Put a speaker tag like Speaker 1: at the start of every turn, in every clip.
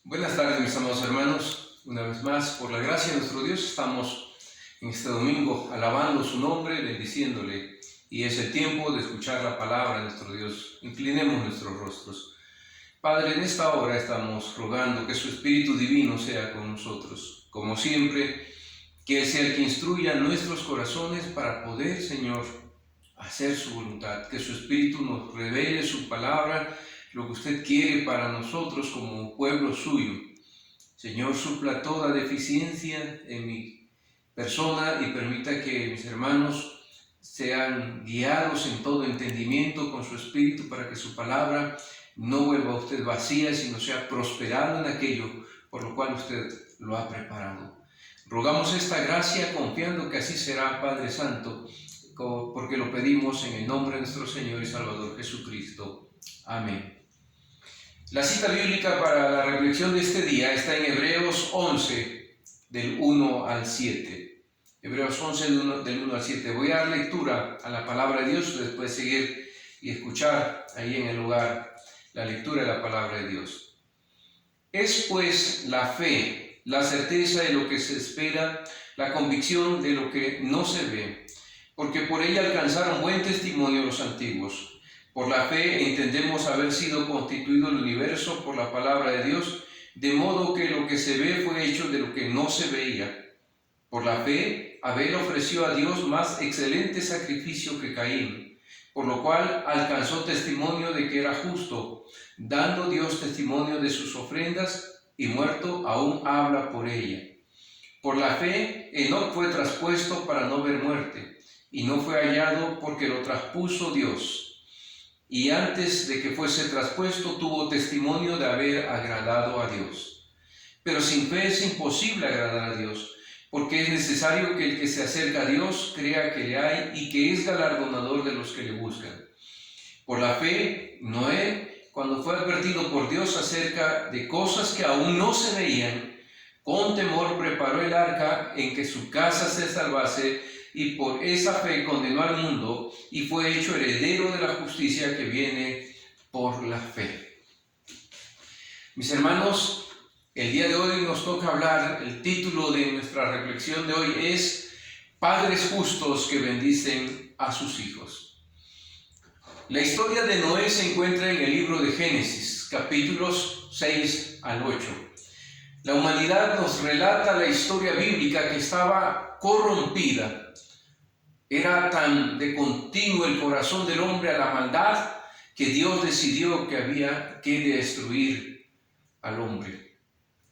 Speaker 1: Buenas tardes, mis amados hermanos. Una vez más, por la gracia de nuestro Dios, estamos en este domingo alabando su nombre, bendiciéndole. Y es el tiempo de escuchar la palabra de nuestro Dios. Inclinemos nuestros rostros. Padre, en esta hora estamos rogando que su Espíritu Divino sea con nosotros. Como siempre, que Él sea el que instruya nuestros corazones para poder, Señor, hacer su voluntad. Que su Espíritu nos revele su palabra, lo que usted quiere para nosotros como pueblo suyo. Señor, supla toda deficiencia en mi persona y permita que mis hermanos sean guiados en todo entendimiento con su Espíritu para que su palabra no vuelva a usted vacía, sino sea prosperado en aquello por lo cual usted lo ha preparado. Rogamos esta gracia confiando que así será, Padre Santo, porque lo pedimos en el nombre de nuestro Señor y Salvador Jesucristo. Amén. La cita bíblica para la reflexión de este día está en Hebreos 11, del 1 al 7. Hebreos 11, del 1 al 7. Voy a dar lectura a la palabra de Dios, ustedes pueden seguir y escuchar ahí en el lugar la lectura de la palabra de Dios. Es pues la fe, la certeza de lo que se espera, la convicción de lo que no se ve, porque por ella alcanzaron buen testimonio los antiguos. Por la fe entendemos haber sido constituido el universo por la palabra de Dios, de modo que lo que se ve fue hecho de lo que no se veía. Por la fe, Abel ofreció a Dios más excelente sacrificio que Caín, por lo cual alcanzó testimonio de que era justo, dando Dios testimonio de sus ofrendas, y muerto aún habla por ella. Por la fe, Enoc fue traspuesto para no ver muerte, y no fue hallado porque lo traspuso Dios. Y antes de que fuese traspuesto, tuvo testimonio de haber agradado a Dios. Pero sin fe es imposible agradar a Dios, porque es necesario que el que se acerca a Dios crea que le hay y que es galardonador de los que le buscan. Por la fe, Noé, cuando fue advertido por Dios acerca de cosas que aún no se veían, con temor preparó el arca en que su casa se salvase, y por esa fe condenó al mundo y fue hecho heredero de la justicia que viene por la fe. Mis hermanos, el día de hoy nos toca hablar, el título de nuestra reflexión de hoy es Padres justos que bendicen a sus hijos. La historia de Noé se encuentra en el libro de Génesis, capítulos 6 al 8. La humanidad nos relata la historia bíblica que estaba corrompida. Era tan de continuo el corazón del hombre a la maldad que Dios decidió que había que destruir al hombre.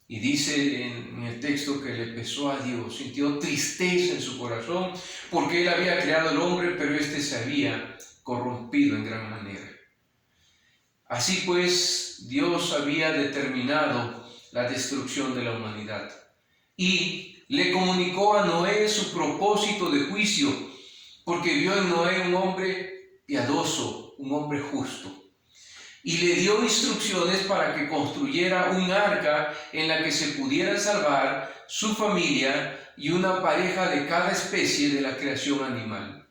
Speaker 1: Y dice en el texto que le pesó a Dios, sintió tristeza en su corazón porque él había creado al hombre, pero éste se había corrompido en gran manera. Así pues, Dios había determinado la destrucción de la humanidad y le comunicó a Noé su propósito de juicio, porque vio en Noé un hombre piadoso, un hombre justo, y le dio instrucciones para que construyera un arca en la que se pudiera salvar su familia y una pareja de cada especie de la creación animal.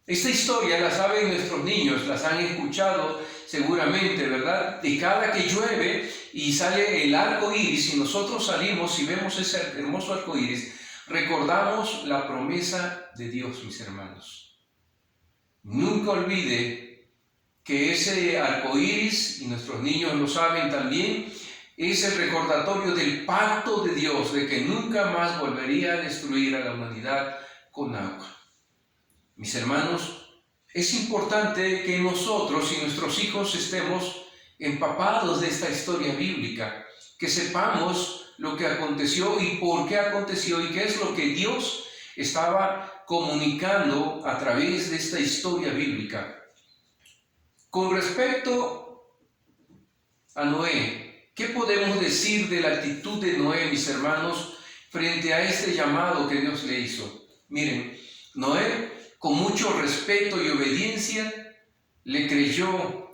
Speaker 1: Esta historia la saben nuestros niños, las han escuchado seguramente, ¿verdad? De cada que llueve y sale el arco iris, y nosotros salimos y vemos ese hermoso arco iris, recordamos la promesa de Dios, mis hermanos. Nunca olvide que ese arco iris, y nuestros niños lo saben también, es el recordatorio del pacto de Dios, de que nunca más volvería a destruir a la humanidad con agua. Mis hermanos, es importante que nosotros y nuestros hijos estemos empapados de esta historia bíblica, que sepamos lo que aconteció y por qué aconteció y qué es lo que Dios estaba comunicando a través de esta historia bíblica. Con respecto a Noé, ¿qué podemos decir de la actitud de Noé, mis hermanos, frente a este llamado que Dios le hizo? Miren, Noé, con mucho respeto y obediencia, le creyó,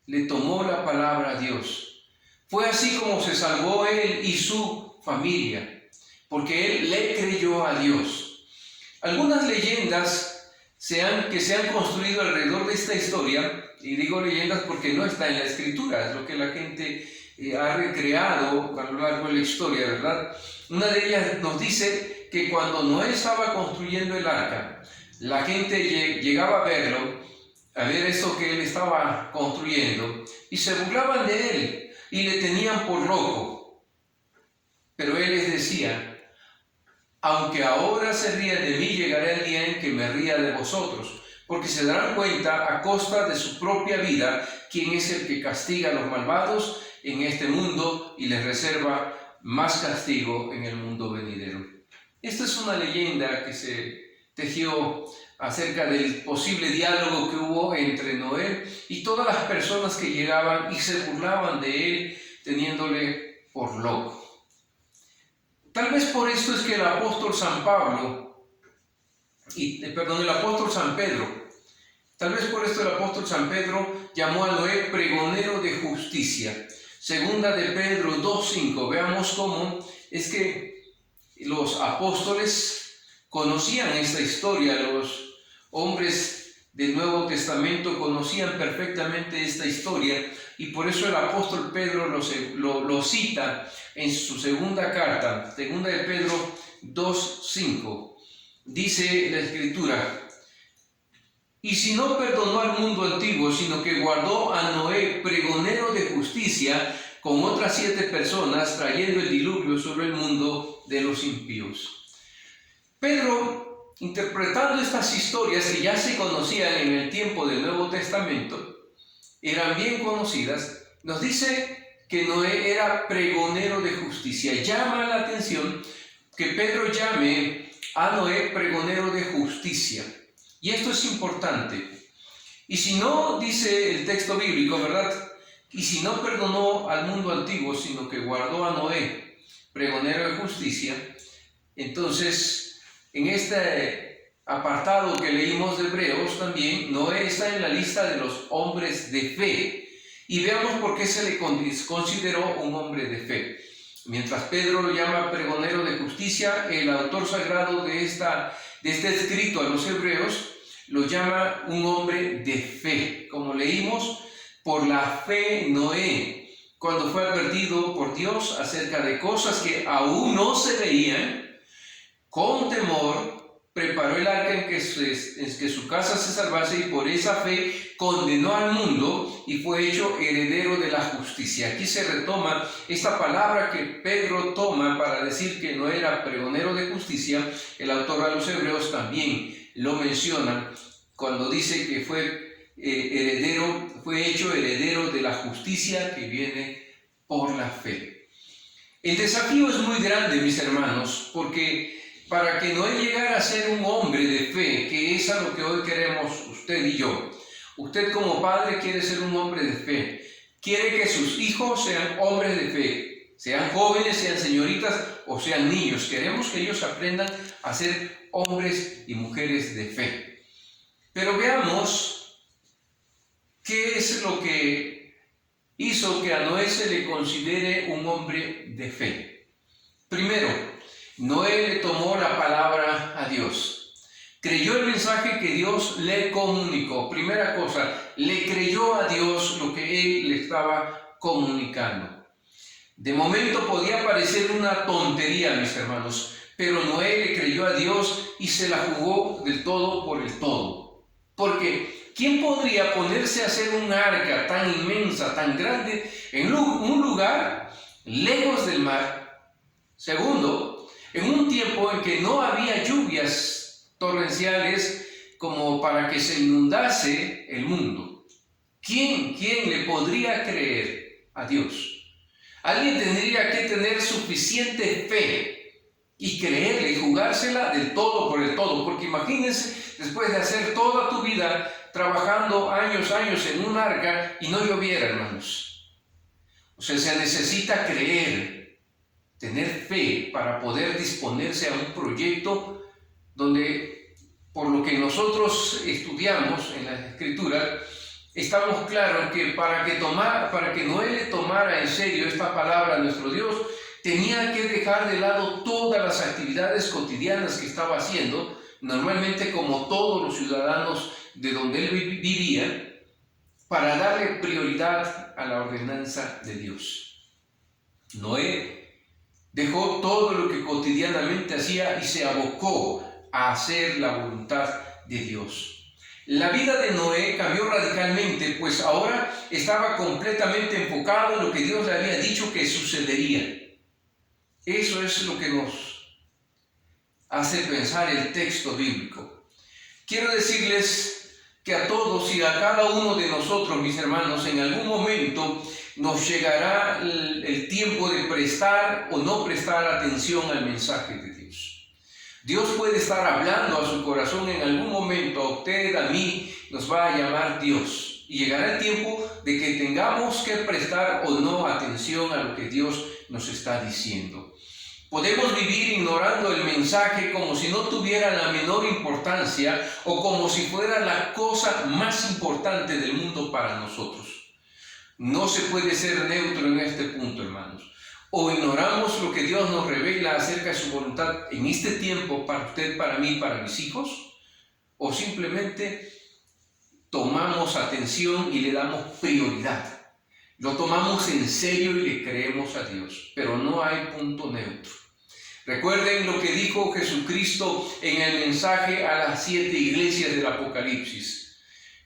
Speaker 1: le tomó la palabra a Dios. Fue así como se salvó él y su familia, porque él le creyó a Dios. Algunas leyendas que se han construido alrededor de esta historia, y digo leyendas porque no está en la Escritura, es lo que la gente ha recreado a lo largo de la historia, ¿verdad? Una de ellas nos dice que cuando Noé estaba construyendo el arca, la gente llegaba a verlo, a ver eso que él estaba construyendo, y se burlaban de él y le tenían por loco. Pero él les decía: aunque ahora se rían de mí, llegará el día en que me ría de vosotros, porque se darán cuenta a costa de su propia vida quién es el que castiga a los malvados en este mundo y les reserva más castigo en el mundo venidero. Esta es una leyenda que se tejió acerca del posible diálogo que hubo entre Noé y todas las personas que llegaban y se burlaban de él, teniéndole por loco. Tal vez por esto es que el apóstol San Pedro, tal vez por esto el apóstol San Pedro llamó a Noé pregonero de justicia. Segunda de Pedro 2:5, veamos cómo es que los apóstoles conocían esta historia, los hombres del Nuevo Testamento conocían perfectamente esta historia, y por eso el apóstol Pedro lo cita en su segunda carta, segunda de Pedro 2:5. Dice la Escritura: y si no perdonó al mundo antiguo, sino que guardó a Noé pregonero de justicia con otras 7 personas, trayendo el diluvio sobre el mundo de los impíos. Pedro, interpretando estas historias que ya se conocían en el tiempo del Nuevo Testamento, eran bien conocidas, nos dice que Noé era pregonero de justicia. Llama la atención que Pedro llame a Noé pregonero de justicia. Y esto es importante. Y si no, dice el texto bíblico, ¿verdad? Y si no perdonó al mundo antiguo, sino que guardó a Noé pregonero de justicia, entonces en este apartado que leímos de Hebreos también, Noé está en la lista de los hombres de fe. Y veamos por qué se le consideró un hombre de fe. Mientras Pedro lo llama pregonero de justicia, el autor sagrado de este escrito a los hebreos lo llama un hombre de fe. Como leímos, por la fe Noé, cuando fue advertido por Dios acerca de cosas que aún no se veían, con temor preparó el arca en que su casa se salvase, y por esa fe condenó al mundo y fue hecho heredero de la justicia. Aquí se retoma esta palabra que Pedro toma para decir que no era pregonero de justicia. El autor a los hebreos también lo menciona cuando dice que fue hecho heredero de la justicia que viene por la fe. El desafío es muy grande, mis hermanos, porque para que Noé llegara a ser un hombre de fe, que es a lo que hoy queremos usted y yo. Usted como padre quiere ser un hombre de fe, quiere que sus hijos sean hombres de fe, sean jóvenes, sean señoritas o sean niños. Queremos que ellos aprendan a ser hombres y mujeres de fe. Pero veamos qué es lo que hizo que a Noé se le considere un hombre de fe. Primero, Noé le tomó la palabra a Dios. Creyó el mensaje que Dios le comunicó. Primera cosa, le creyó a Dios lo que él le estaba comunicando. De momento podía parecer una tontería, mis hermanos, pero Noé le creyó a Dios y se la jugó del todo por el todo. Porque ¿quién podría ponerse a hacer un arca tan inmensa, tan grande, en un lugar lejos del mar? Segundo, en un tiempo en que no había lluvias torrenciales como para que se inundase el mundo. ¿Quién le podría creer a Dios? Alguien tendría que tener suficiente fe y creerle y jugársela del todo por el todo, porque imagínense después de hacer toda tu vida trabajando años en un arca y no lloviera, hermanos. O sea, se necesita creer, tener fe para poder disponerse a un proyecto donde, por lo que nosotros estudiamos en la Escritura, estamos claros que para que Noé le tomara en serio esta palabra a nuestro Dios, tenía que dejar de lado todas las actividades cotidianas que estaba haciendo, normalmente como todos los ciudadanos de donde él vivía, para darle prioridad a la ordenanza de Dios. Noé dejó todo lo que cotidianamente hacía y se abocó a hacer la voluntad de Dios. La vida de Noé cambió radicalmente, pues ahora estaba completamente enfocado en lo que Dios le había dicho que sucedería. Eso es lo que nos hace pensar el texto bíblico. Quiero decirles que a todos y a cada uno de nosotros, mis hermanos, en algún momento nos llegará el tiempo de prestar o no prestar atención al mensaje de Dios. Dios puede estar hablando a su corazón en algún momento, a usted, a mí, nos va a llamar Dios. Y llegará el tiempo de que tengamos que prestar o no atención a lo que Dios nos está diciendo. Podemos vivir ignorando el mensaje como si no tuviera la menor importancia o como si fuera la cosa más importante del mundo para nosotros. No se puede ser neutro en este punto, hermanos. O ignoramos lo que Dios nos revela acerca de su voluntad en este tiempo para usted, para mí, para mis hijos, o simplemente tomamos atención y le damos prioridad. Lo tomamos en serio y le creemos a Dios, pero no hay punto neutro. Recuerden lo que dijo Jesucristo en el mensaje a las 7 iglesias del Apocalipsis.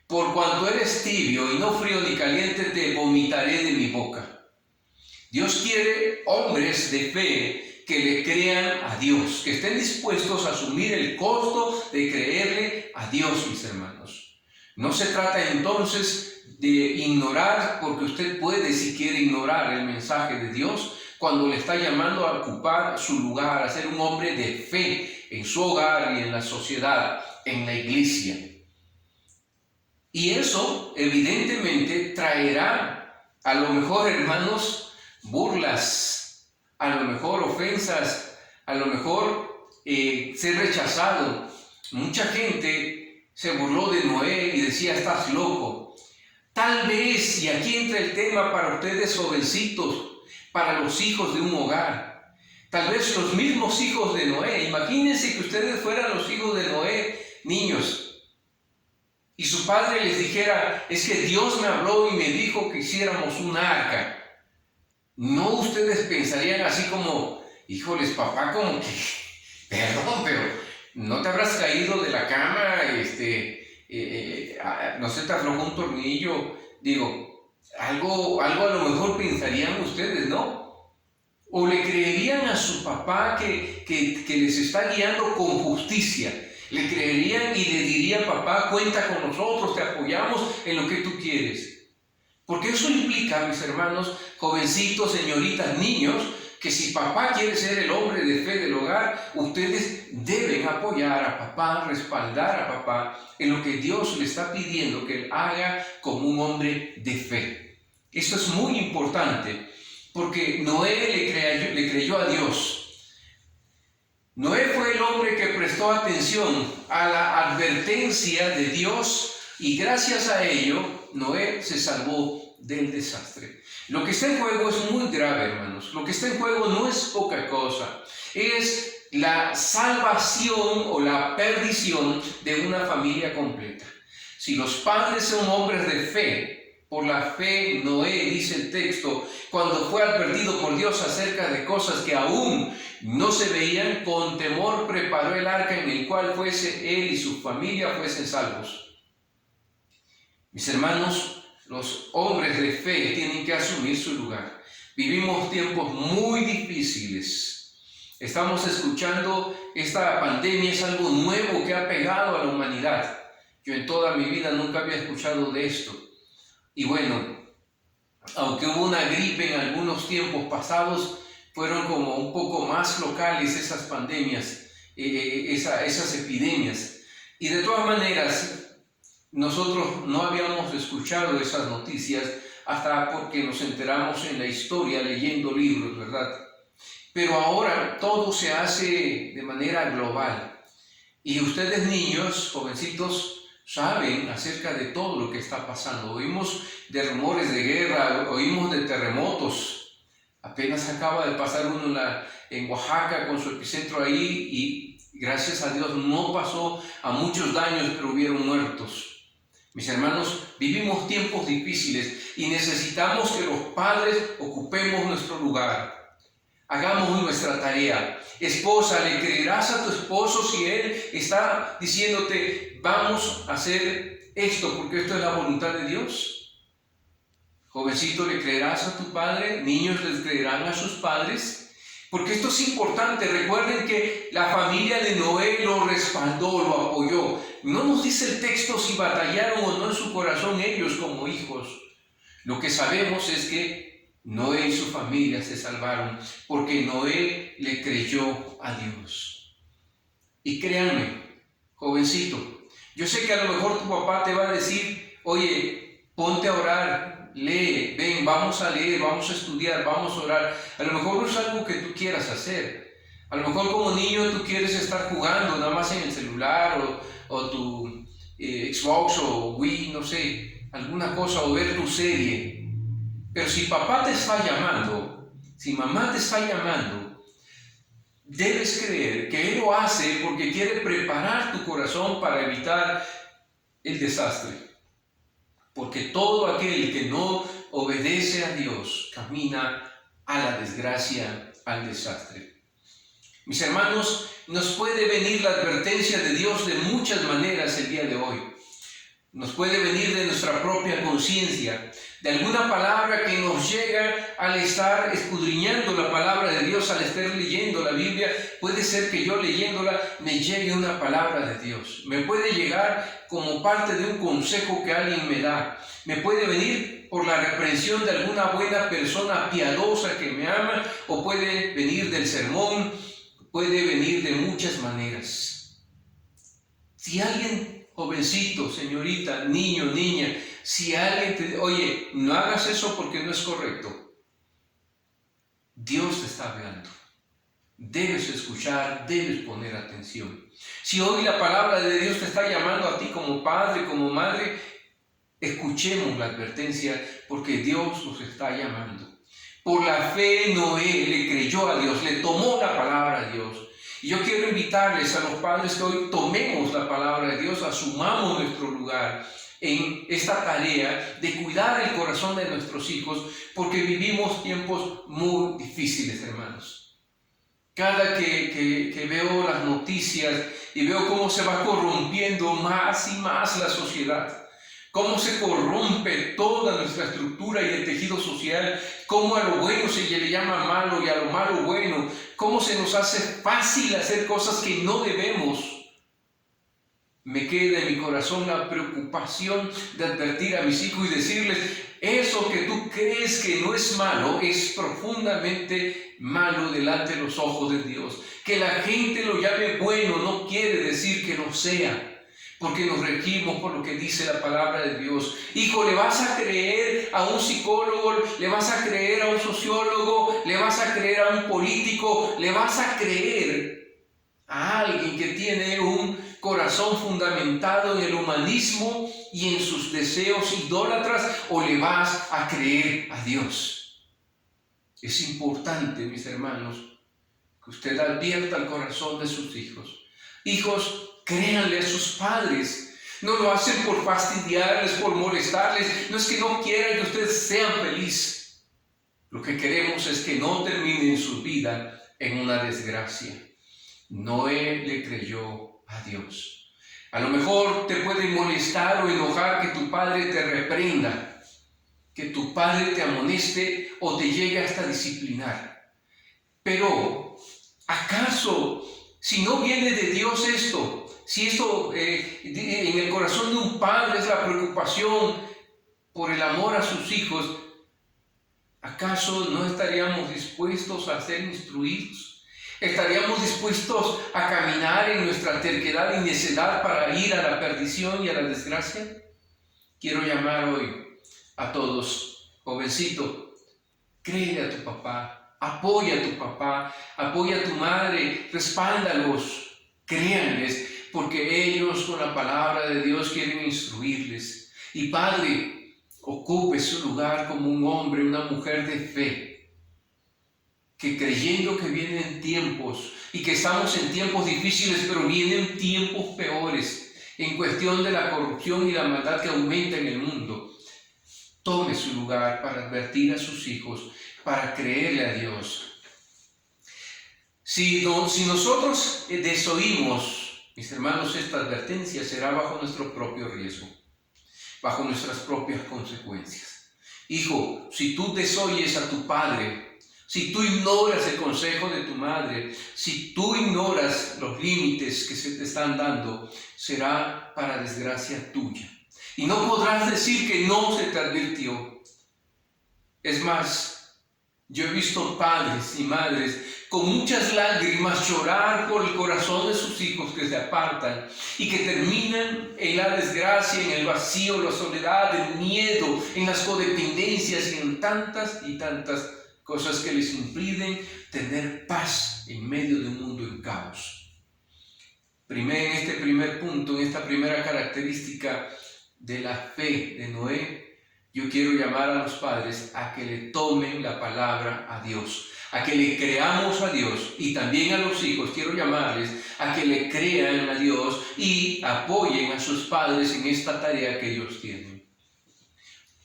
Speaker 1: Por cuanto eres tibio y no frío ni caliente, te vomitaré de mi boca. Dios quiere hombres de fe que le crean a Dios, que estén dispuestos a asumir el costo de creerle a Dios, mis hermanos. No se trata entonces de ignorar, porque usted puede, si quiere, ignorar el mensaje de Dios cuando le está llamando a ocupar su lugar, a ser un hombre de fe en su hogar y en la sociedad, en la iglesia. Y eso, evidentemente, traerá a lo mejor, hermanos, burlas, a lo mejor ofensas, a lo mejor ser rechazado. Mucha gente se burló de Noé y decía, estás loco. Tal vez, y aquí entra el tema para ustedes jovencitos, para los hijos de un hogar, tal vez los mismos hijos de Noé. Imagínense que ustedes fueran los hijos de Noé, niños, y su padre les dijera, es que Dios me habló y me dijo que hiciéramos un arca. No, ustedes pensarían así como, híjoles, papá, como que, perdón, pero no te habrás caído de la cama, no se te aflojó un tornillo, digo, algo a lo mejor pensarían ustedes, ¿no? O le creerían a su papá que les está guiando con justicia, le creerían y le dirían, papá, cuenta con nosotros, te apoyamos en lo que tú quieres. Porque eso implica, mis hermanos, jovencitos, señoritas, niños, que si papá quiere ser el hombre de fe del hogar, ustedes deben apoyar a papá, respaldar a papá en lo que Dios le está pidiendo que él haga como un hombre de fe. Esto es muy importante, porque Noé le creyó a Dios. Noé fue el hombre que prestó atención a la advertencia de Dios y gracias a ello, Noé se salvó del desastre. Lo que está en juego es muy grave, hermanos. Lo que está en juego no es poca cosa. Es la salvación o la perdición de una familia completa. Si los padres son hombres de fe, por la fe Noé, dice el texto, cuando fue advertido por Dios acerca de cosas que aún no se veían, con temor preparó el arca en el cual fuese él y su familia fuesen salvos. Mis hermanos, los hombres de fe tienen que asumir su lugar. Vivimos tiempos muy difíciles. Estamos escuchando, esta pandemia es algo nuevo que ha pegado a la humanidad. Yo en toda mi vida nunca había escuchado de esto. Y bueno, aunque hubo una gripe en algunos tiempos pasados, fueron como un poco más locales esas pandemias, esas epidemias. Y de todas maneras, nosotros no habíamos escuchado esas noticias hasta porque nos enteramos en la historia leyendo libros, ¿verdad? Pero ahora todo se hace de manera global. Y ustedes niños, jovencitos, saben acerca de todo lo que está pasando. Oímos de rumores de guerra, oímos de terremotos. Apenas acaba de pasar uno en Oaxaca con su epicentro ahí y gracias a Dios no pasó a muchos daños, pero hubieron muertos. Mis hermanos, vivimos tiempos difíciles y necesitamos que los padres ocupemos nuestro lugar. Hagamos nuestra tarea. Esposa, ¿le creerás a tu esposo si él está diciéndote, vamos a hacer esto porque esto es la voluntad de Dios? Jovencito, ¿le creerás a tu padre? Niños, ¿les creerán a sus padres? Porque esto es importante. Recuerden que la familia de Noé lo respaldó, lo apoyó. No nos dice el texto si batallaron o no en su corazón ellos como hijos. Lo que sabemos es que Noé y su familia se salvaron porque Noé le creyó a Dios. Y créanme, jovencito, yo sé que a lo mejor tu papá te va a decir, oye, ponte a orar, lee, ven, vamos a leer, vamos a estudiar, vamos a orar. A lo mejor no es algo que tú quieras hacer. A lo mejor como niño tú quieres estar jugando nada más en el celular o tu Xbox o Wii, no sé, alguna cosa, o ver tu serie. Pero si papá te está llamando, si mamá te está llamando, debes creer que Él lo hace porque quiere preparar tu corazón para evitar el desastre. Porque todo aquel que no obedece a Dios camina a la desgracia, al desastre. Mis hermanos, nos puede venir la advertencia de Dios de muchas maneras el día de hoy. Nos puede venir de nuestra propia conciencia, de alguna palabra que nos llega al estar escudriñando la palabra de Dios, al estar leyendo la Biblia. Puede ser que yo leyéndola me llegue una palabra de Dios. Me puede llegar como parte de un consejo que alguien me da. Me puede venir por la reprensión de alguna buena persona piadosa que me ama, o puede venir del sermón, puede venir de muchas maneras. Si alguien, jovencito, señorita, niño, niña, si alguien te dice, oye, no hagas eso porque no es correcto, Dios te está hablando. Debes escuchar, debes poner atención. Si hoy la palabra de Dios te está llamando a ti como padre, como madre, escuchemos la advertencia porque Dios nos está llamando. Por la fe Noé le creyó a Dios, le tomó la palabra a Dios. Y yo quiero invitarles a los padres que hoy tomemos la palabra de Dios, asumamos nuestro lugar en esta tarea de cuidar el corazón de nuestros hijos, porque vivimos tiempos muy difíciles, hermanos. Cada que veo las noticias y veo cómo se va corrompiendo más y más la sociedad, cómo se corrompe toda nuestra estructura y el tejido social, cómo a lo bueno se le llama malo y a lo malo bueno, cómo se nos hace fácil hacer cosas que no debemos. Me queda en mi corazón la preocupación de advertir a mis hijos y decirles, eso que tú crees que no es malo, es profundamente malo delante de los ojos de Dios. Que la gente lo llame bueno no quiere decir que no sea, porque nos regimos por lo que dice la palabra de Dios. Hijo, ¿le vas a creer a un psicólogo? ¿Le vas a creer a un sociólogo? ¿Le vas a creer a un político? ¿Le vas a creer a alguien que tiene un corazón fundamentado en el humanismo y en sus deseos idólatras, o le vas a creer a Dios? Es importante, mis hermanos, que usted advierta el corazón de sus hijos. Hijos, créanle a sus padres. No lo hacen por fastidiarles, por molestarles. No es que no quieran que ustedes sean felices. Lo que queremos es que no terminen su vida en una desgracia. Noé le creyó a Dios. A lo mejor te puede molestar o enojar que tu padre te reprenda, que tu padre te amoneste o te llegue hasta disciplinar. Pero, ¿acaso, si no viene de Dios esto, si esto en el corazón de un padre es la preocupación por el amor a sus hijos, ¿acaso no estaríamos dispuestos a ser instruidos? ¿Estaríamos dispuestos a caminar en nuestra terquedad y necedad para ir a la perdición y a la desgracia? Quiero llamar hoy a todos, jovencito, créele a tu papá, apoya a tu papá, apoya a tu madre, respáldalos, créanles, porque ellos con la palabra de Dios quieren instruirles. Y padre, ocupe su lugar como un hombre, una mujer de fe, que creyendo que vienen tiempos y que estamos en tiempos difíciles, pero vienen tiempos peores, en cuestión de la corrupción y la maldad que aumenta en el mundo, tome su lugar para advertir a sus hijos, para creerle a Dios. Si nosotros desoímos, mis hermanos, esta advertencia será bajo nuestro propio riesgo, bajo nuestras propias consecuencias. Hijo, si tú desoyes a tu padre, si tú ignoras el consejo de tu madre, si tú ignoras los límites que se te están dando, será para desgracia tuya. Y no podrás decir que no se te advirtió. Es más, yo he visto padres y madres con muchas lágrimas llorar por el corazón de sus hijos que se apartan y que terminan en la desgracia, en el vacío, la soledad, el miedo, en las codependencias y en tantas y tantas cosas que les impiden tener paz en medio de un mundo en caos. En este primer punto, en esta primera característica de la fe de Noé, yo quiero llamar a los padres a que le tomen la palabra a Dios, a que le creamos a Dios, y también a los hijos quiero llamarles a que le crean a Dios y apoyen a sus padres en esta tarea que ellos tienen.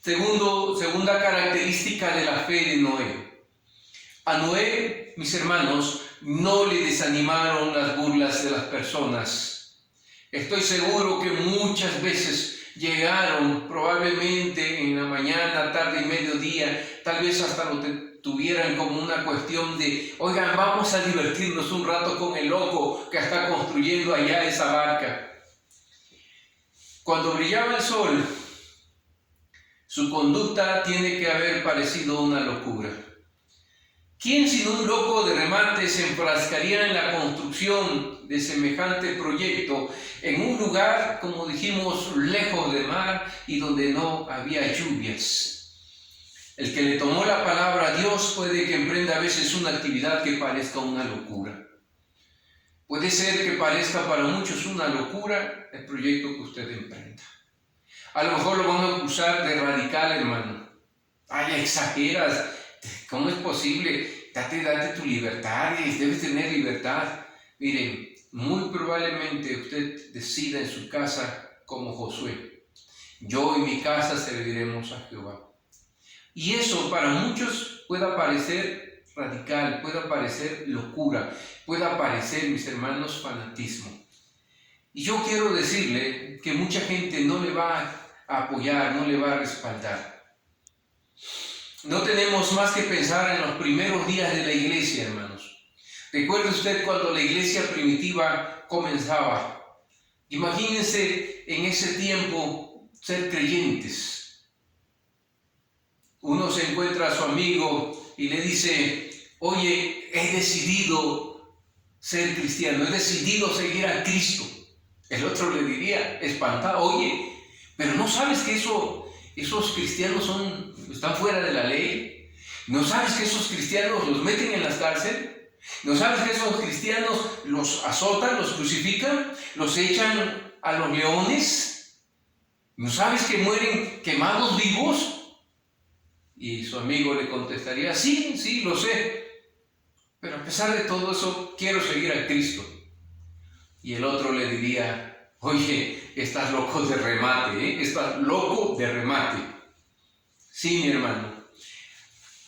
Speaker 1: Segunda característica de la fe de Noé. A Noé, mis hermanos, no le desanimaron las burlas de las personas. Estoy seguro que muchas veces llegaron, probablemente en la mañana, tarde y mediodía, tal vez hasta lo tuvieran como una cuestión de, oigan, vamos a divertirnos un rato con el loco que está construyendo allá esa barca. Cuando brillaba el sol, su conducta tiene que haber parecido una locura. ¿Quién sino un loco de remate se enfrascaría en la construcción de semejante proyecto en un lugar, como dijimos, lejos del mar y donde no había lluvias? El que le tomó la palabra a Dios puede que emprenda a veces una actividad que parezca una locura. Puede ser que parezca para muchos una locura el proyecto que usted emprenda. A lo mejor lo van a acusar de radical, hermano. Ay, exageras. ¿Cómo es posible? Date tu libertad, debes tener libertad. Miren, muy probablemente usted decida en su casa como Josué. Yo y mi casa serviremos a Jehová. Y eso para muchos puede parecer radical, puede parecer locura, puede parecer, mis hermanos, fanatismo. Y yo quiero decirle que mucha gente no le va a apoyar, no le va a respaldar. No tenemos más que pensar en los primeros días de la iglesia, hermanos. Recuerde usted cuando la iglesia primitiva comenzaba. Imagínense en ese tiempo ser creyentes. Uno se encuentra a su amigo y le dice, oye, he decidido ser cristiano, he decidido seguir a Cristo. El otro le diría, espantado, oye, pero ¿no sabes que esos cristianos están fuera de la ley? ¿No sabes que esos cristianos los meten en las cárceles? ¿No sabes que esos cristianos los azotan, los crucifican, los echan a los leones? ¿No sabes que mueren quemados vivos? Y su amigo le contestaría, sí, lo sé, pero a pesar de todo eso, quiero seguir a Cristo. Y el otro le diría, oye, estás loco de remate, estás loco de remate. Sí, mi hermano.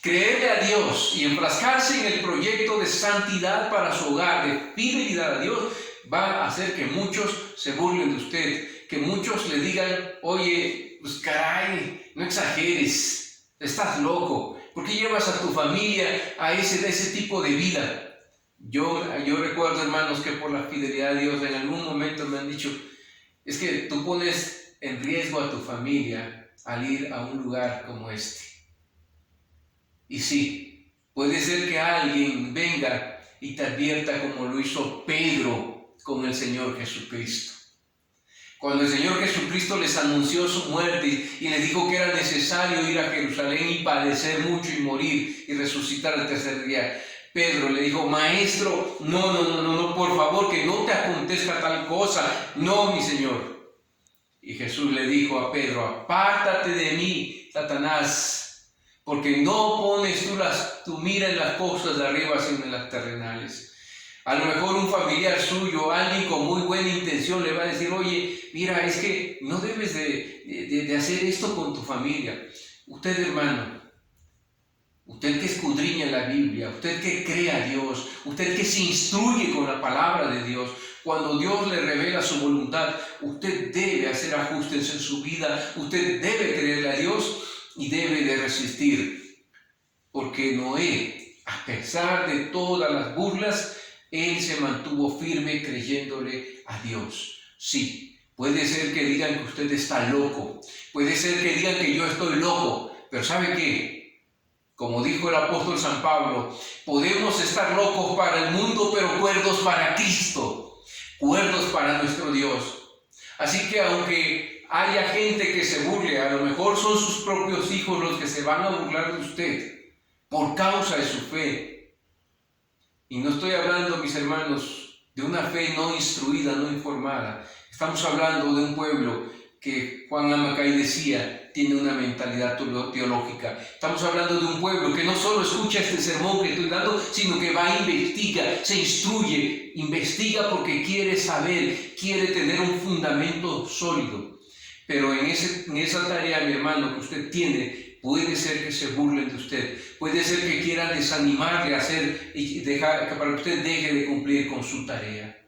Speaker 1: Creerle a Dios y enfrascarse en el proyecto de santidad para su hogar, de fidelidad a Dios, va a hacer que muchos se burlen de usted, que muchos le digan, oye, pues caray, no exageres, estás loco, ¿por qué llevas a tu familia a ese tipo de vida? Yo recuerdo, hermanos, que por la fidelidad a Dios en algún momento me han dicho, es que tú pones en riesgo a tu familia al ir a un lugar como este. Y sí, puede ser que alguien venga y te advierta como lo hizo Pedro con el Señor Jesucristo. Cuando el Señor Jesucristo les anunció su muerte y les dijo que era necesario ir a Jerusalén y padecer mucho y morir y resucitar al tercer día, Pedro le dijo, maestro, no, por favor, que no te acontezca tal cosa. No, mi Señor. Y Jesús le dijo a Pedro, apártate de mí, Satanás, porque no pones tu mira en las cosas de arriba, sino en las terrenales. A lo mejor un familiar suyo, alguien con muy buena intención le va a decir, oye, mira, es que no debes de hacer esto con tu familia. Usted, hermano, usted que escudriña la Biblia, usted que cree a Dios, usted que se instruye con la palabra de Dios, cuando Dios le revela su voluntad, usted debe hacer ajustes en su vida, usted debe creerle a Dios y debe de resistir. Porque Noé, a pesar de todas las burlas, él se mantuvo firme creyéndole a Dios. Sí, puede ser que digan que usted está loco, puede ser que digan que yo estoy loco, pero ¿sabe qué? Como dijo el apóstol San Pablo, podemos estar locos para el mundo, pero cuerdos para Cristo, cuerdos para nuestro Dios. Así que aunque haya gente que se burle, a lo mejor son sus propios hijos los que se van a burlar de usted por causa de su fe. Y no estoy hablando, mis hermanos, de una fe no instruida, no informada. Estamos hablando de un pueblo que Juan Lamacay decía, tiene una mentalidad teológica. Estamos hablando de un pueblo que no solo escucha este sermón que estoy dando, sino que va, investiga, se instruye, investiga porque quiere saber, quiere tener un fundamento sólido. Pero en esa tarea, mi hermano, que usted tiene, puede ser que se burlen de usted, puede ser que quieran desanimarle a hacer y dejar para que usted deje de cumplir con su tarea.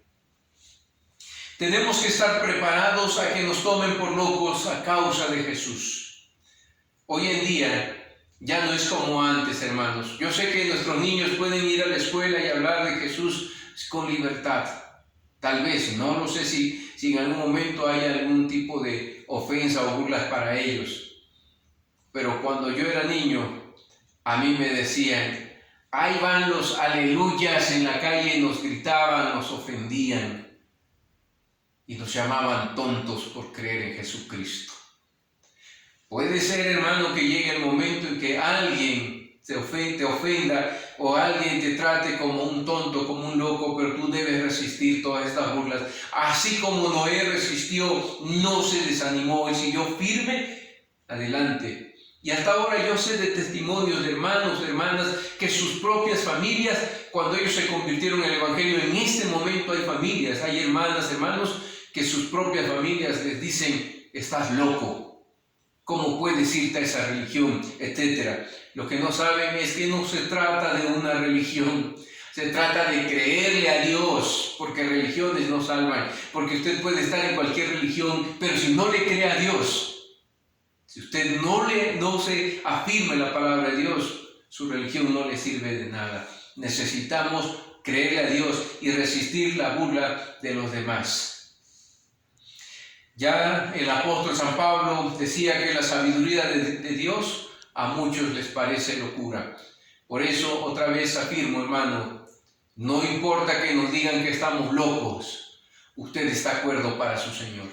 Speaker 1: Tenemos que estar preparados a que nos tomen por locos a causa de Jesús. Hoy en día ya no es como antes, hermanos. Yo sé que nuestros niños pueden ir a la escuela y hablar de Jesús con libertad. Tal vez, no lo sé si en algún momento hay algún tipo de ofensa o burlas para ellos. Pero cuando yo era niño, a mí me decían, ahí van los aleluyas en la calle, nos gritaban, nos ofendían y nos llamaban tontos por creer en Jesucristo. Puede ser, hermano, que llegue el momento en que alguien te ofenda o alguien te trate como un tonto, como un loco, pero tú debes resistir todas estas burlas. Así como Noé resistió, no se desanimó y siguió firme, adelante. Y hasta ahora yo sé de testimonios de hermanos, de hermanas, que sus propias familias, cuando ellos se convirtieron en el Evangelio, en este momento hay familias, hay hermanas, hermanos, que sus propias familias les dicen, estás loco, ¿cómo puedes irte a esa religión? Etcétera. Lo que no saben es que no se trata de una religión, se trata de creerle a Dios, porque religiones no salvan, porque usted puede estar en cualquier religión, pero si no le cree a Dios, si usted no se afirma en la palabra de Dios, su religión no le sirve de nada. Necesitamos creerle a Dios y resistir la burla de los demás. Ya el apóstol San Pablo decía que la sabiduría de Dios a muchos les parece locura. Por eso otra vez afirmo, hermano, no importa que nos digan que estamos locos, usted está de acuerdo para su Señor.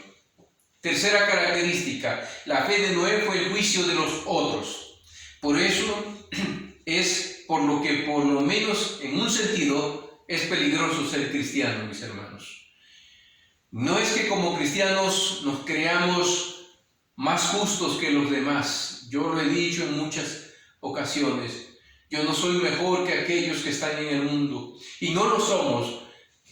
Speaker 1: Tercera característica, la fe de Noé fue el juicio de los otros. Por eso es por lo que, por lo menos en un sentido, es peligroso ser cristiano, mis hermanos. No es que como cristianos nos creamos más justos que los demás. Yo lo he dicho en muchas ocasiones. Yo no soy mejor que aquellos que están en el mundo. Y no lo somos.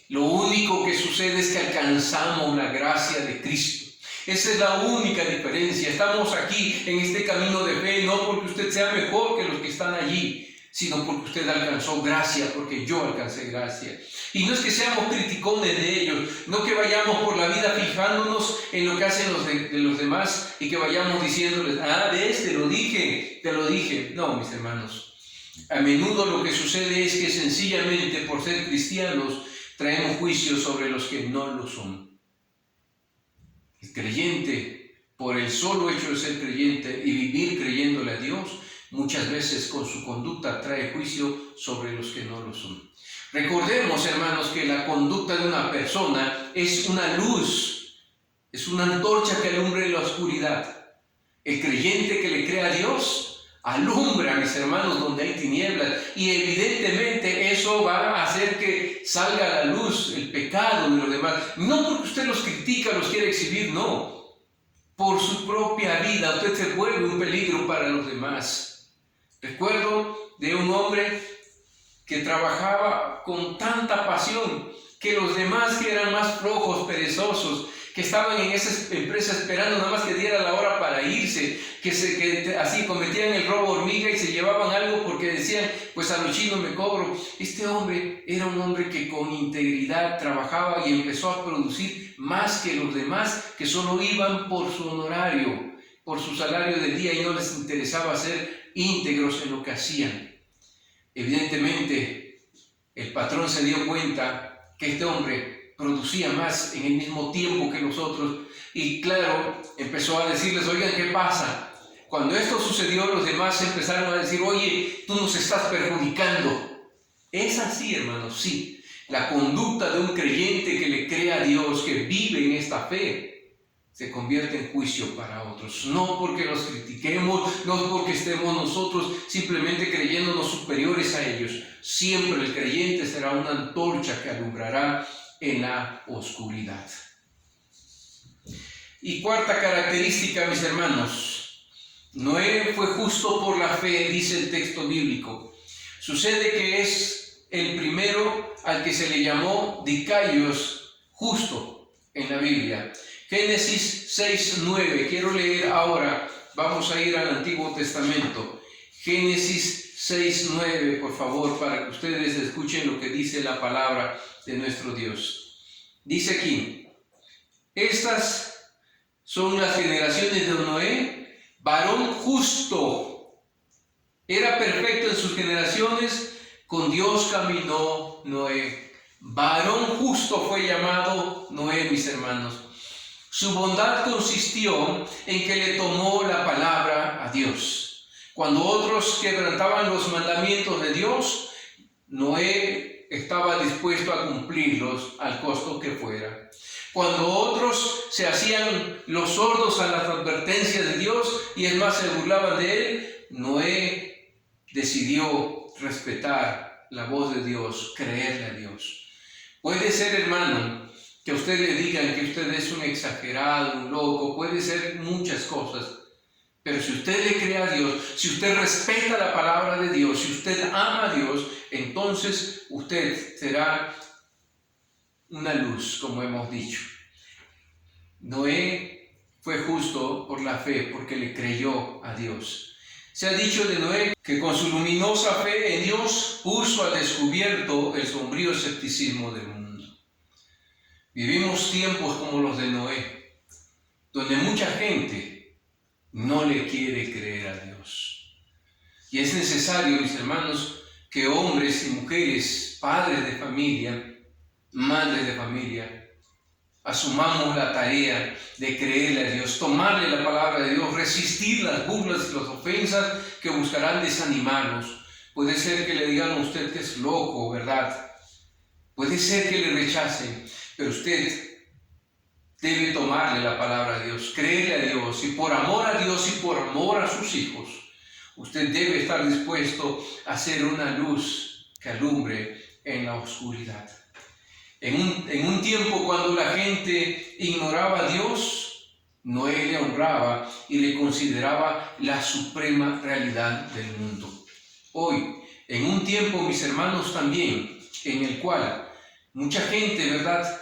Speaker 1: Lo único que sucede es que alcanzamos la gracia de Cristo. Esa es la única diferencia. Estamos aquí en este camino de fe, no porque usted sea mejor que los que están allí, sino porque usted alcanzó gracia, porque yo alcancé gracia. Y no es que seamos criticones de ellos, no que vayamos por la vida fijándonos en lo que hacen los demás y que vayamos diciéndoles, ves, te lo dije. No, mis hermanos. A menudo lo que sucede es que sencillamente por ser cristianos traemos juicios sobre los que no lo son. El creyente, por el solo hecho de ser creyente y vivir creyéndole a Dios, muchas veces con su conducta trae juicio sobre los que no lo son. Recordemos, hermanos, que la conducta de una persona es una luz, es una antorcha que alumbra en la oscuridad. El creyente que le cree a Dios alumbra, mis hermanos, donde hay tinieblas, y evidentemente eso va a hacer que salga a la luz el pecado de los demás. No porque usted los critica, los quiere exhibir, no. Por su propia vida, usted se vuelve un peligro para los demás. Recuerdo de un hombre que trabajaba con tanta pasión, que los demás que eran más flojos, perezosos, que estaban en esa empresa esperando nada más que diera la hora para irse, que así cometían el robo hormiga y se llevaban algo porque decían, pues a los chinos me cobro. Este hombre era un hombre que con integridad trabajaba y empezó a producir más que los demás, que solo iban por su honorario, por su salario del día, y no les interesaba ser íntegros en lo que hacían. Evidentemente, el patrón se dio cuenta que este hombre producía más en el mismo tiempo que los otros, y claro, empezó a decirles, oigan, ¿qué pasa? Cuando esto sucedió, los demás empezaron a decir, oye, tú nos estás perjudicando. Es así, hermanos, sí. La conducta de un creyente que le cree a Dios, que vive en esta fe, se convierte en juicio para otros. No porque los critiquemos, no porque estemos nosotros simplemente creyéndonos superiores a ellos. Siempre el creyente será una antorcha que alumbrará en la oscuridad. Y cuarta característica, mis hermanos, Noé fue justo por la fe, dice el texto bíblico. Sucede que es el primero al que se le llamó Dicaios, justo en la Biblia. Génesis 6:9, quiero leer ahora, vamos a ir al Antiguo Testamento. Génesis 6:9, por favor, para que ustedes escuchen lo que dice la palabra de nuestro Dios. Dice aquí, estas son las generaciones de Noé, varón justo, era perfecto en sus generaciones, con Dios caminó Noé. Varón justo fue llamado Noé, mis hermanos. Su bondad consistió en que le tomó la palabra a Dios. Cuando otros quebrantaban los mandamientos de Dios, Noé estaba dispuesto a cumplirlos al costo que fuera. Cuando otros se hacían los sordos a las advertencias de Dios y es más se burlaban de él, Noé decidió respetar la voz de Dios, creerle a Dios. Puede ser, hermano, que a usted le digan que usted es un exagerado, un loco, puede ser muchas cosas, pero si usted le cree a Dios, si usted respeta la palabra de Dios, si usted ama a Dios, entonces usted será una luz, como hemos dicho. Noé fue justo por la fe, porque le creyó a Dios. Se ha dicho de Noé que con su luminosa fe en Dios puso al descubierto el sombrío escepticismo del mundo. Vivimos tiempos como los de Noé, donde mucha gente no le quiere creer a Dios. Y es necesario, mis hermanos, que hombres y mujeres, padres de familia, madres de familia, asumamos la tarea de creerle a Dios, tomarle la palabra de Dios, resistir las burlas y las ofensas que buscarán desanimarnos. Puede ser que le digan a usted que es loco, ¿verdad? Puede ser que le rechacen, pero usted debe tomarle la palabra de Dios, creerle a Dios, y por amor a Dios y por amor a sus hijos, usted debe estar dispuesto a ser una luz que alumbre en la oscuridad. En un tiempo cuando la gente ignoraba a Dios, Noé le honraba y le consideraba la suprema realidad del mundo. Hoy, en un tiempo, mis hermanos, también, en el cual mucha gente, ¿verdad?,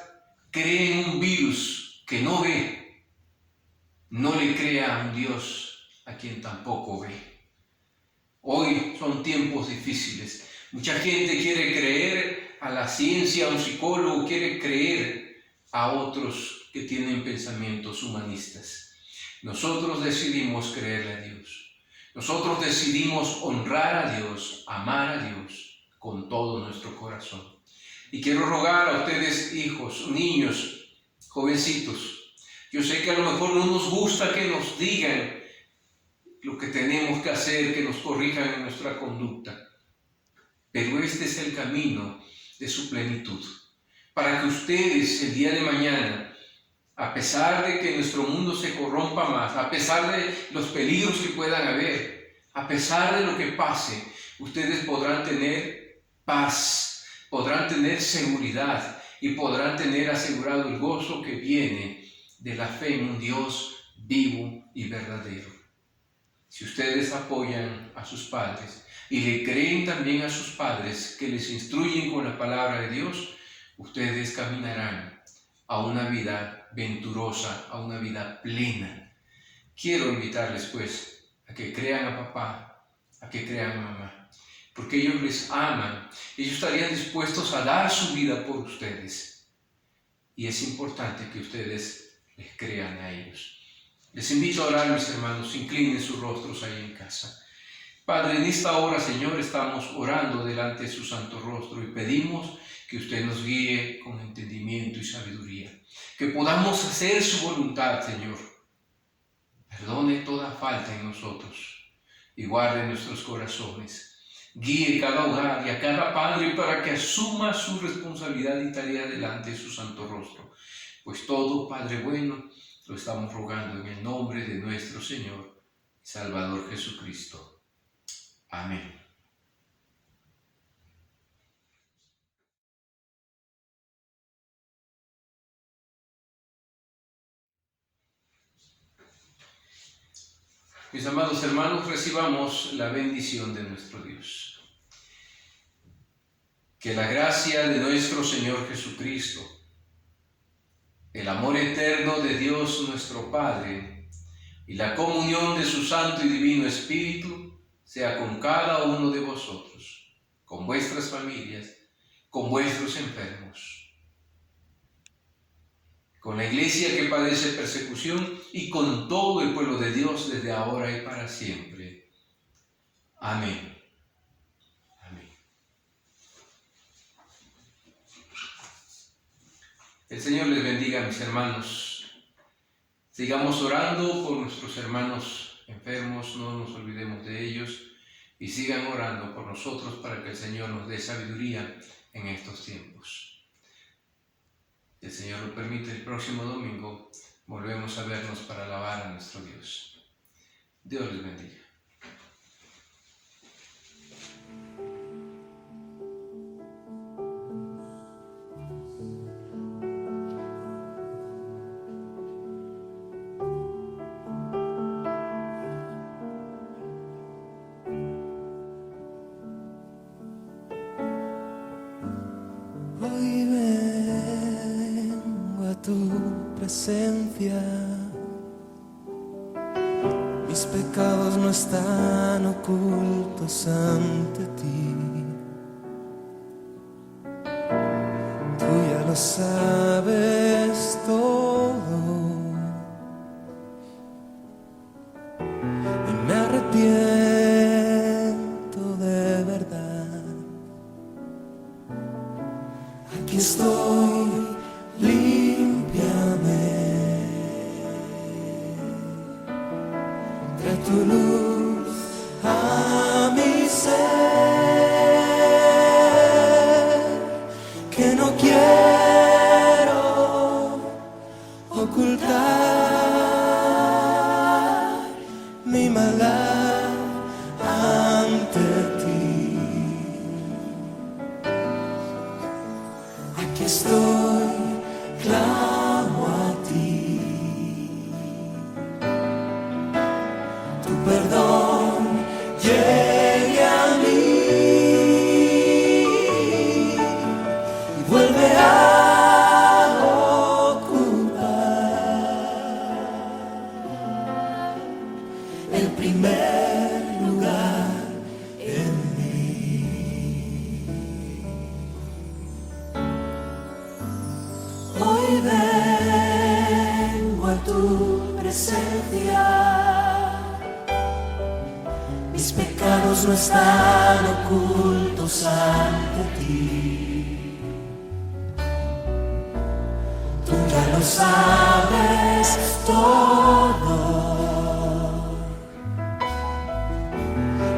Speaker 1: cree en un virus que no ve, no le crea a un Dios a quien tampoco ve. Hoy son tiempos difíciles. Mucha gente quiere creer a la ciencia, a un psicólogo, quiere creer a otros que tienen pensamientos humanistas. Nosotros decidimos creerle a Dios. Nosotros decidimos honrar a Dios, amar a Dios con todo nuestro corazón. Y quiero rogar a ustedes, hijos, niños, jovencitos. Yo sé que a lo mejor no nos gusta que nos digan lo que tenemos que hacer, que nos corrijan en nuestra conducta. Pero este es el camino de su plenitud. Para que ustedes el día de mañana, a pesar de que nuestro mundo se corrompa más, a pesar de los peligros que puedan haber, a pesar de lo que pase, ustedes podrán tener paz, podrán tener seguridad y podrán tener asegurado el gozo que viene de la fe en un Dios vivo y verdadero. Si ustedes apoyan a sus padres y le creen también a sus padres que les instruyen con la palabra de Dios, ustedes caminarán a una vida venturosa, a una vida plena. Quiero invitarles pues a que crean a papá, a que crean a mamá, porque ellos les aman, ellos estarían dispuestos a dar su vida por ustedes. Y es importante que ustedes les crean a ellos. Les invito a orar, mis hermanos, inclinen sus rostros ahí en casa. Padre, en esta hora, Señor, estamos orando delante de su santo rostro y pedimos que usted nos guíe con entendimiento y sabiduría, que podamos hacer su voluntad, Señor. Perdone toda falta en nosotros y guarde nuestros corazones. Guíe cada hogar y a cada padre para que asuma su responsabilidad y tarea delante de su santo rostro. Pues todo, Padre bueno, lo estamos rogando en el nombre de nuestro Señor y Salvador Jesucristo. Amén. Mis amados hermanos, recibamos la bendición de nuestro Dios. Que la gracia de nuestro Señor Jesucristo, el amor eterno de Dios nuestro Padre y la comunión de su Santo y Divino Espíritu sea con cada uno de vosotros, con vuestras familias, con vuestros enfermos, con la iglesia que padece persecución y con todo el pueblo de Dios desde ahora y para siempre. Amén. Amén. El Señor les bendiga, mis hermanos. Sigamos orando por nuestros hermanos enfermos, no nos olvidemos de ellos y sigan orando por nosotros para que el Señor nos dé sabiduría en estos tiempos. Si el Señor lo permite, el próximo domingo volvemos a vernos para alabar a nuestro Dios. Dios les bendiga.
Speaker 2: Hoy vengo a tu presencia, mis pecados no están ocultos ante ti, tú ya lo sabes todo y me arrepiento de verdad. Aquí estoy, límpiame, trae tu luz a mi ser, que no quiero ocultar mi maldad ante ti. Aquí estoy, clamo a ti. Tu perdón llegue a mí y vuelve a ocupar el primer lugar en mí. Hoy vengo a tu presencia, mis pecados no están ocultos ante ti, tú ya lo sabes todo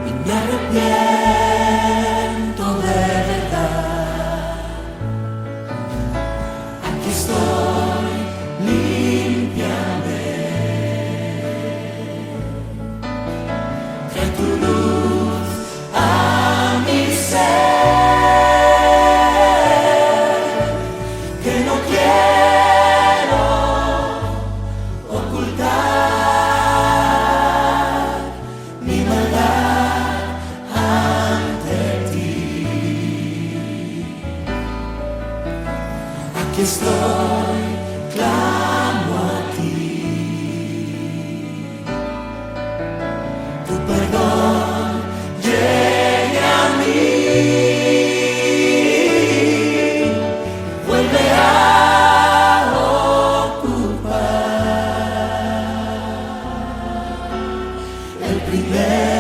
Speaker 2: y me arrepiento de verdad. Aquí estoy, límpiame, trae tu luz a mi ser, que no quiero ocultar estoy, clamo a ti. Tu perdón llegue a mí. Vuelve a ocupar el primer